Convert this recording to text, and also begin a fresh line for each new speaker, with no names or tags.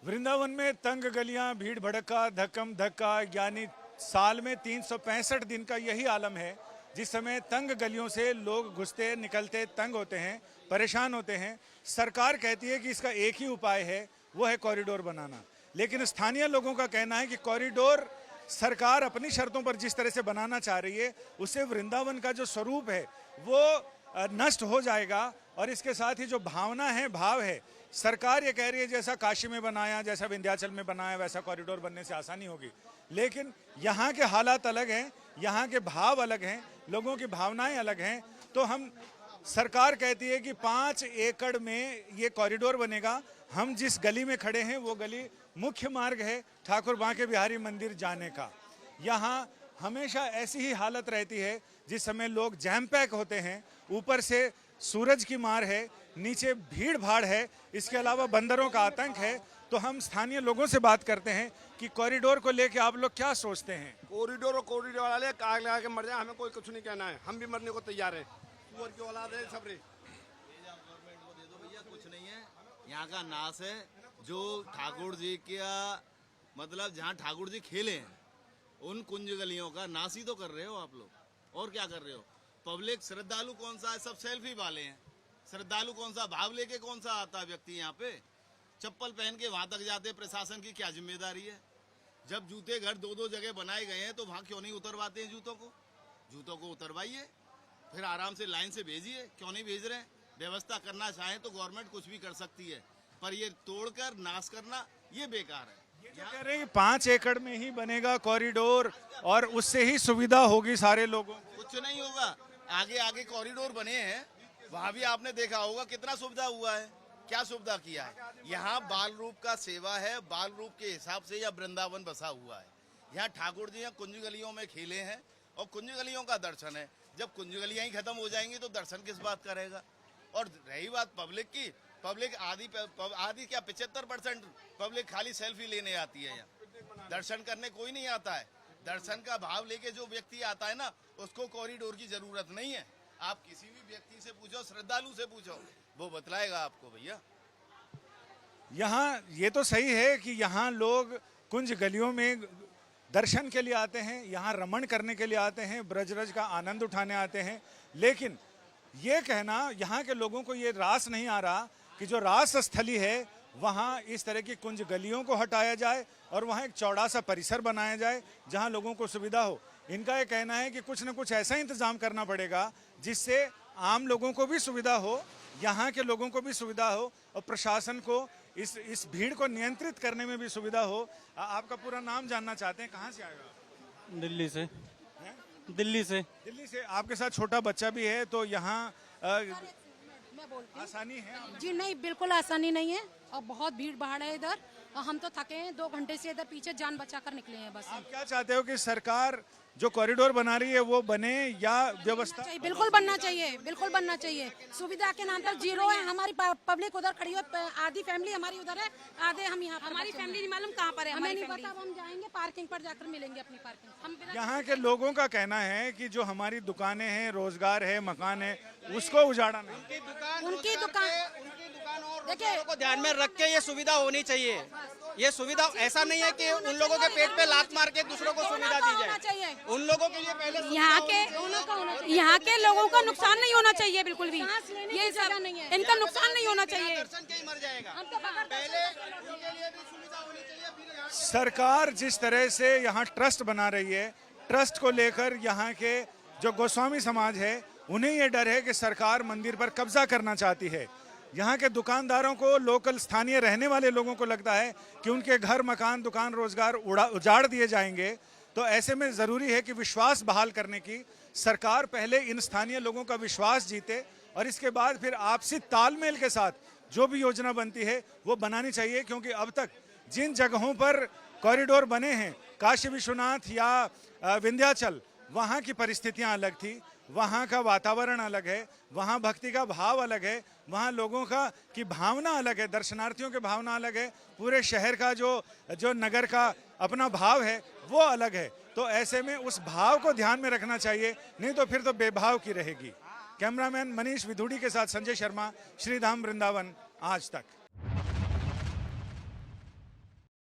वृंदावन में तंग गलियां, भीड़ भड़का, धक्कम धक्का, यानी साल में 365 दिन का यही आलम है। जिस समय तंग गलियों से लोग घुसते निकलते तंग होते हैं, परेशान होते हैं। सरकार कहती है कि इसका एक ही उपाय है, वो है कॉरिडोर बनाना। लेकिन स्थानीय लोगों का कहना है कि कॉरिडोर सरकार अपनी शर्तों पर जिस तरह से बनाना चाह रही है, उससे वृंदावन का जो स्वरूप है वो नष्ट हो जाएगा। और इसके साथ ही जो भावना है, भाव है, सरकार ये कह रही है जैसा काशी में बनाया, जैसा विंध्याचल में बनाया, वैसा कॉरिडोर बनने से आसानी होगी। लेकिन यहाँ के हालात अलग हैं, यहाँ के भाव अलग हैं, लोगों की भावनाएं अलग हैं। तो हम सरकार कहती है कि 5 एकड़ में ये कॉरिडोर बनेगा। हम जिस गली में खड़े हैं वो गली मुख्य मार्ग है ठाकुर बांके बिहारी मंदिर जाने का। यहाँ हमेशा ऐसी ही हालत रहती है, जिस समय लोग जैम पैक होते हैं, ऊपर से सूरज की मार है, नीचे भीड़ भाड़ है, इसके अलावा बंदरों का आतंक है। तो हम स्थानीय लोगों से बात करते हैं कि कॉरिडोर को लेकर आप लोग क्या सोचते हैं।
कॉरिडोर और कॉरिडोर वाले आग लगा के मर जाए, हमें कोई कुछ नहीं कहना है, हम भी मरने को तैयार है। सुअर की औलाद है सब रे।
गवर्नमेंट को दे दो भैया, कुछ नहीं है, यहाँ का नाश है। जो ठाकुर जी का मतलब जहाँ ठाकुर जी खेले हैं, उन कुंज गलियों का नाश ही तो कर रहे हो आप लोग। और क्या कर रहे हो? पब्लिक श्रद्धालु कौन सा है? सब सेल्फी वाले हैं। श्रद्धालु कौन सा? भाव लेके कौन सा आता है व्यक्ति यहाँ पे? चप्पल पहन के वहां तक जाते, प्रशासन की क्या जिम्मेदारी है? जब जूते घर 2-2 जगह बनाए गए हैं तो वहां क्यों नहीं उतरवाते हैं जूतों को? जूतों को उतरवाइए, फिर आराम से लाइन से भेजिए। क्यों नहीं भेज रहे हैं? व्यवस्था करना चाहें तो गवर्नमेंट कुछ भी कर सकती है, पर ये तोड़कर नाश करना ये बेकार है।
ये जो कह रहे हैं 5 एकड़ में ही बनेगा कॉरिडोर और उससे ही सुविधा होगी सारे लोगों को।
कुछ नहीं होगा। आगे आगे कॉरिडोर बने हैं, वहां भी आपने देखा होगा कितना सुविधा हुआ है। क्या सुविधा किया है? यहाँ बाल रूप का सेवा है, बाल रूप के हिसाब से यह वृंदावन बसा हुआ है। यहाँ ठाकुर जी कुंज गलियों में खेले हैं और कुंज गलियों का दर्शन है। जब कुंज गलियां ही खत्म हो जाएंगी तो दर्शन किस बात करेगा? और रही बात पब्लिक की, पब्लिक आधी क्या 75% पब्लिक खाली सेल्फी लेने आती है। यहाँ दर्शन करने कोई नहीं आता है। दर्शन का भाव लेके जो व्यक्ति आता है ना, उसको कॉरिडोर की जरूरत नहीं है। आप किसी भी व्यक्ति से पूछो, श्रद्धालु से पूछो, वो बतलाएगा आपको। भैया
यहाँ ये तो सही है कि यहाँ लोग कुंज गलियों में दर्शन के लिए आते हैं, यहाँ रमण करने के लिए आते हैं, ब्रजरज का आनंद उठाने आते हैं। लेकिन ये कहना यहाँ के लोगों को ये रास नहीं आ रहा कि जो रास स्थली है वहाँ इस तरह की कुंज गलियों को हटाया जाए और वहाँ एक चौड़ा सा परिसर बनाया जाए जहाँ लोगों को सुविधा हो। इनका ये कहना है कि कुछ न कुछ ऐसा इंतजाम करना पड़ेगा जिससे आम लोगों को भी सुविधा हो, यहाँ के लोगों को भी सुविधा हो और प्रशासन को इस भीड़ को नियंत्रित करने में भी सुविधा हो। आपका पूरा नाम जानना चाहते हैं, कहाँ से आए हो आप?
दिल्ली से। दिल्ली से।
दिल्ली से। आपके साथ छोटा बच्चा भी है, तो यहाँ आसानी है?
जी नहीं, बिल्कुल आसानी नहीं है और बहुत भीड़ भाड़ है इधर। हम तो थके हैं, 2 घंटे से इधर पीछे जान बचाकर निकले हैं बस।
आप क्या चाहते हो कि सरकार जो कॉरिडोर बना रही है वो बने या व्यवस्था?
बिल्कुल बनना चाहिए, बिल्कुल बनना चाहिए। सुविधा के नाम पर जीरो है। हमारी पब्लिक उधर खड़ी है, आधी फैमिली हमारी उधर है, आधे हम यहाँ। हमारी फैमिली नहीं मालूम कहाँ पर है, हमें नहीं पता। हम जाएंगे पार्किंग पर, जाकर मिलेंगे अपनी पार्किंग। हम
यहाँ के लोगों का कहना है कि जो हमारी दुकानें हैं, रोजगार है, मकान है, उसको उजाड़ा नहीं।
उनकी दुकान
देखिए को ध्यान में रख के ये सुविधा होनी चाहिए। ये सुविधा ऐसा नहीं है कि उन लोगों के पेट पे लात मार के दूसरों को सुविधा दी जाए। उन लोगों के लिए पहले
यहाँ के लोगों का नुकसान नहीं होना चाहिए, बिल्कुल भी। ये जगह नहीं है, इनका नुकसान नहीं होना चाहिए।
दर्शन के ही मर जाएगा। पहले उनके लिए भी सुविधा होनी चाहिए।
सरकार जिस तरह से यहाँ ट्रस्ट बना रही है, ट्रस्ट को लेकर यहाँ के जो गोस्वामी समाज है उन्हें ये डर है कि सरकार मंदिर पर कब्जा करना चाहती है। यहाँ के दुकानदारों को, लोकल स्थानीय रहने वाले लोगों को लगता है कि उनके घर, मकान, दुकान, रोजगार उजाड़ दिए जाएंगे। तो ऐसे में ज़रूरी है कि विश्वास बहाल करने की सरकार पहले इन स्थानीय लोगों का विश्वास जीते और इसके बाद फिर आपसी तालमेल के साथ जो भी योजना बनती है वो बनानी चाहिए। क्योंकि अब तक जिन जगहों पर कॉरिडोर बने हैं, काशी विश्वनाथ या विंध्याचल, वहाँ की परिस्थितियाँ अलग थी, वहाँ का वातावरण अलग है, वहाँ भक्ति का भाव अलग है, वहाँ लोगों का की भावना अलग है, दर्शनार्थियों की भावना अलग है, पूरे शहर का जो नगर का अपना भाव है वो अलग है। तो ऐसे में उस भाव को ध्यान में रखना चाहिए, नहीं तो फिर तो बेभाव की रहेगी। कैमरामैन मनीष विधुड़ी के साथ संजय शर्मा, श्रीधाम वृंदावन आज तक।